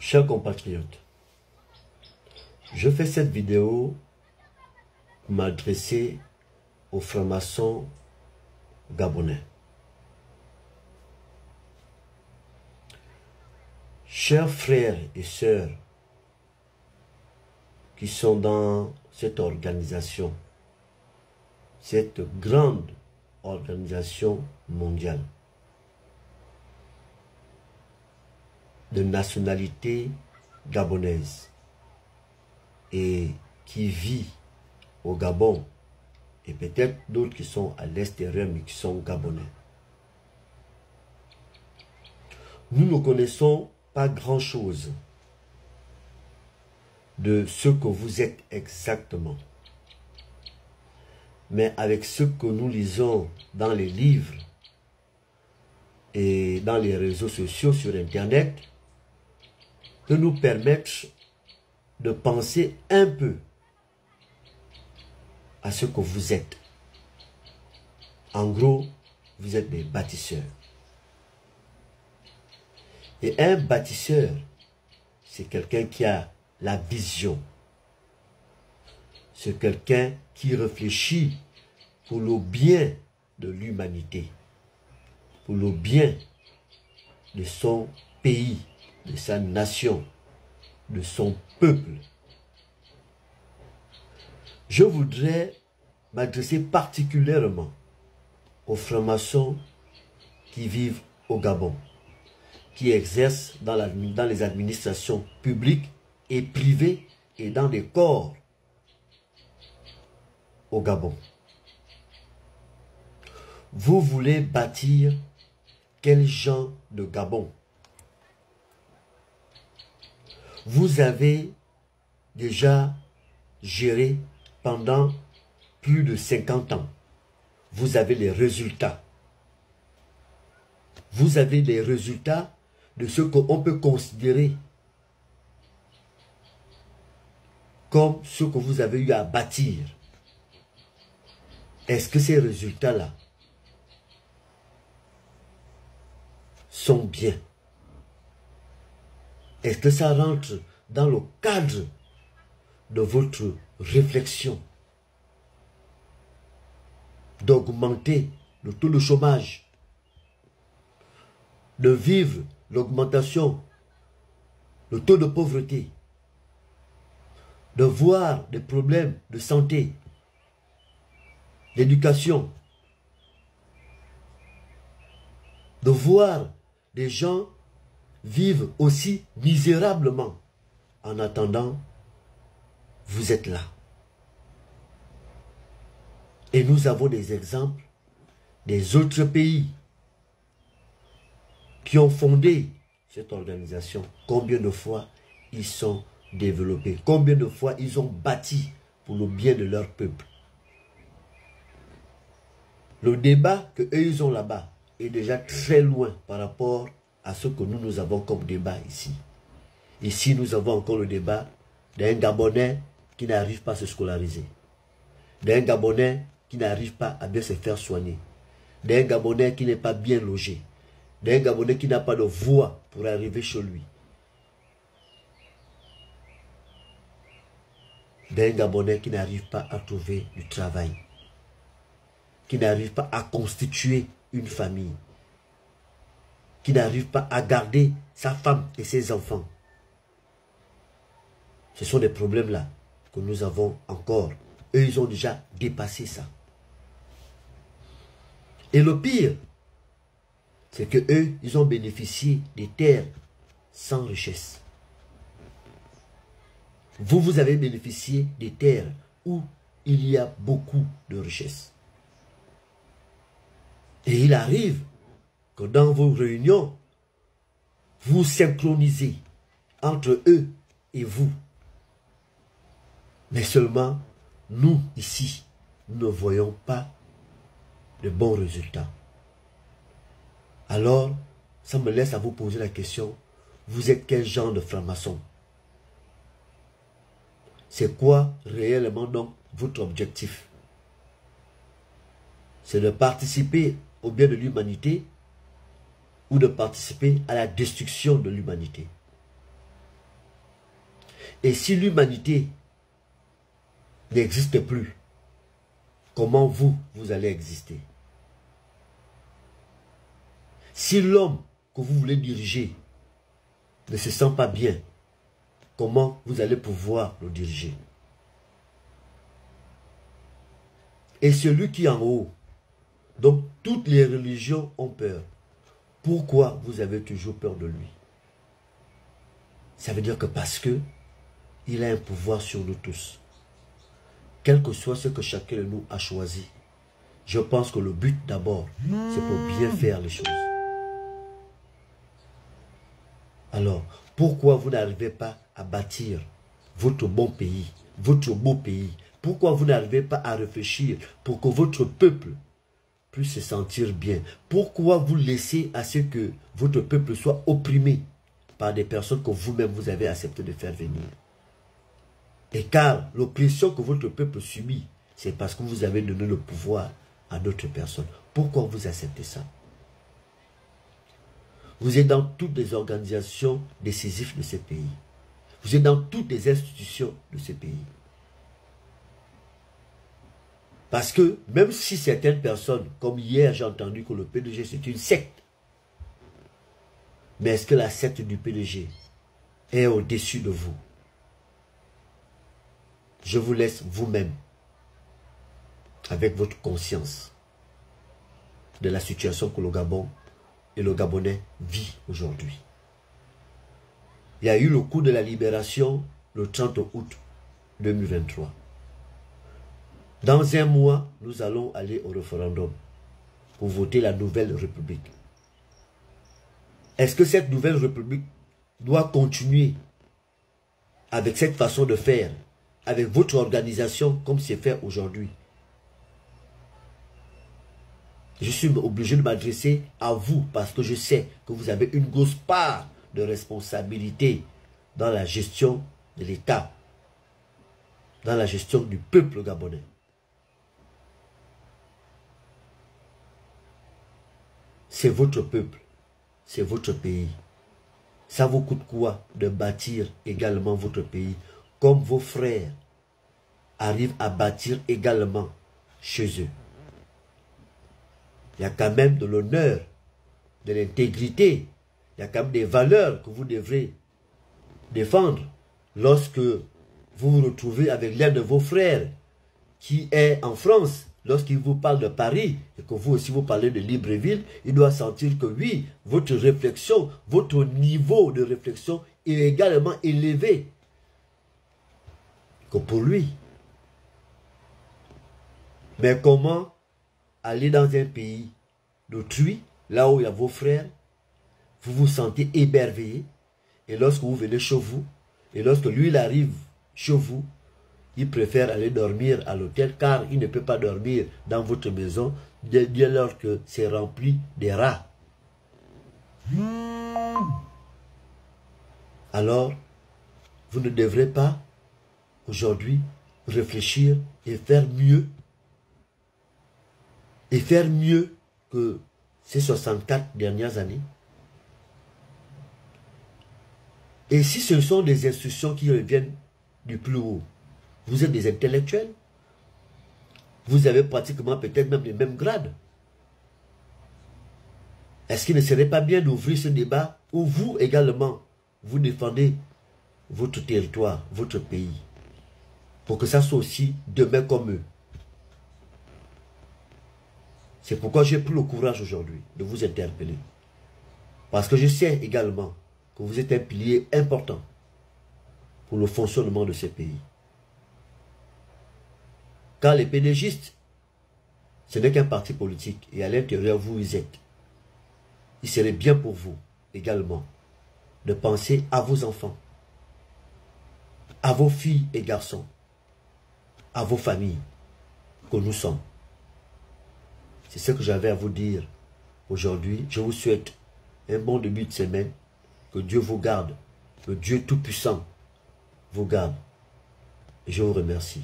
Chers compatriotes, je fais cette vidéo pour m'adresser aux francs-maçons gabonais. Chers frères et sœurs qui sont dans cette organisation, cette grande organisation mondiale de nationalité gabonaise et qui vit au Gabon, et peut-être d'autres qui sont à l'extérieur mais qui sont gabonais. Nous ne connaissons pas grand-chose de ce que vous êtes exactement. Mais avec ce que nous lisons dans les livres et dans les réseaux sociaux sur Internet, peut nous permettre de penser un peu à ce que vous êtes. En gros, vous êtes des bâtisseurs. Et un bâtisseur, c'est quelqu'un qui a la vision. C'est quelqu'un qui réfléchit pour le bien de l'humanité, pour le bien de son pays, de sa nation, de son peuple. Je voudrais m'adresser particulièrement aux francs-maçons qui vivent au Gabon, qui exercent dans les administrations publiques et privées et dans des corps au Gabon. Vous voulez bâtir quel genre de Gabon? Vous avez déjà géré pendant plus de 50 ans. Vous avez les résultats. Vous avez les résultats de ce qu'on peut considérer comme ce que vous avez eu à bâtir. Est-ce que ces résultats-là sont bien? Est-ce que ça rentre dans le cadre de votre réflexion d'augmenter le taux de chômage, de vivre l'augmentation, le taux de pauvreté, de voir des problèmes de santé, d'éducation, de voir des gens vivre aussi misérablement. En attendant, vous êtes là. Et nous avons des exemples des autres pays qui ont fondé cette organisation. Combien de fois ils sont développés? Combien de fois ils ont bâti pour le bien de leur peuple? Le débat que eux ils ont là-bas est déjà très loin par rapport à ce que nous avons comme débat ici. Ici, nous avons encore le débat d'un Gabonais qui n'arrive pas à se scolariser, d'un Gabonais qui n'arrive pas à bien se faire soigner, d'un Gabonais qui n'est pas bien logé, d'un Gabonais qui n'a pas de voie pour arriver chez lui, d'un Gabonais qui n'arrive pas à trouver du travail, qui n'arrive pas à constituer une famille, qui n'arrive pas à garder sa femme et ses enfants. Ce sont des problèmes-là que nous avons encore. Eux, ils ont déjà dépassé ça. Et le pire, c'est que eux, ils ont bénéficié des terres sans richesse. Vous, vous avez bénéficié des terres où il y a beaucoup de richesse. Et il arrive que dans vos réunions, vous synchronisez entre eux et vous. Mais seulement, nous, ici, nous ne voyons pas de bons résultats. Alors, ça me laisse à vous poser la question, vous êtes quel genre de franc-maçon? C'est quoi réellement donc votre objectif? C'est de participer au bien de l'humanité ou de participer à la destruction de l'humanité. Et si l'humanité n'existe plus, comment vous allez exister? Si l'homme que vous voulez diriger ne se sent pas bien, comment vous allez pouvoir le diriger? Et celui qui est en haut, donc toutes les religions ont peur. Pourquoi vous avez toujours peur de lui? Ça veut dire que parce que il a un pouvoir sur nous tous. Quel que soit ce que chacun de nous a choisi, je pense que le but d'abord, c'est pour bien faire les choses. Alors, pourquoi vous n'arrivez pas à bâtir votre bon pays, votre beau pays? Pourquoi vous n'arrivez pas à réfléchir pour que votre peuple puisse se sentir bien? Pourquoi vous laissez à ce que votre peuple soit opprimé par des personnes que vous-même vous avez accepté de faire venir? Et car l'oppression que votre peuple subit, c'est parce que vous avez donné le pouvoir à d'autres personnes. Pourquoi vous acceptez ça? Vous êtes dans toutes les organisations décisives de ce pays. Vous êtes dans toutes les institutions de ce pays. Parce que même si certaines personnes, comme hier j'ai entendu que le PDG c'est une secte, mais est-ce que la secte du PDG est au-dessus de vous? Je vous laisse vous-même, avec votre conscience, de la situation que le Gabon et le Gabonais vit aujourd'hui. Il y a eu le coup de la libération le 30 août 2023. Dans un mois, nous allons aller au référendum pour voter la nouvelle République. Est-ce que cette nouvelle République doit continuer avec cette façon de faire, avec votre organisation comme c'est fait aujourd'hui? Je suis obligé de m'adresser à vous parce que je sais que vous avez une grosse part de responsabilité dans la gestion de l'État, dans la gestion du peuple gabonais. C'est votre peuple, c'est votre pays. Ça vous coûte quoi de bâtir également votre pays comme vos frères arrivent à bâtir également chez eux? Il y a quand même de l'honneur, de l'intégrité, il y a quand même des valeurs que vous devrez défendre lorsque vous vous retrouvez avec l'un de vos frères qui est en France. Lorsqu'il vous parle de Paris et que vous aussi vous parlez de Libreville, il doit sentir que oui, votre réflexion, votre niveau de réflexion est également élevé que pour lui. Mais comment aller dans un pays d'autrui, là où il y a vos frères, vous vous sentez émerveillé, et lorsque vous venez chez vous, et lorsque lui il arrive chez vous, il préfère aller dormir à l'hôtel car il ne peut pas dormir dans votre maison dès lors que c'est rempli de rats. Alors, vous ne devrez pas aujourd'hui réfléchir et faire mieux. Et faire mieux que ces 64 dernières années. Et si ce sont des instructions qui reviennent du plus haut, vous êtes des intellectuels, vous avez pratiquement peut-être même les mêmes grades. Est-ce qu'il ne serait pas bien d'ouvrir ce débat où vous également, vous défendez votre territoire, votre pays, pour que ça soit aussi demain comme eux? C'est pourquoi j'ai pris le courage aujourd'hui de vous interpeller. Parce que je sais également que vous êtes un pilier important pour le fonctionnement de ce pays. Car les pédégistes, ce n'est qu'un parti politique et à l'intérieur vous y êtes. Il serait bien pour vous également de penser à vos enfants, à vos filles et garçons, à vos familles que nous sommes. C'est ce que j'avais à vous dire aujourd'hui. Je vous souhaite un bon début de semaine. Que Dieu vous garde. Que Dieu Tout-Puissant vous garde. Et je vous remercie.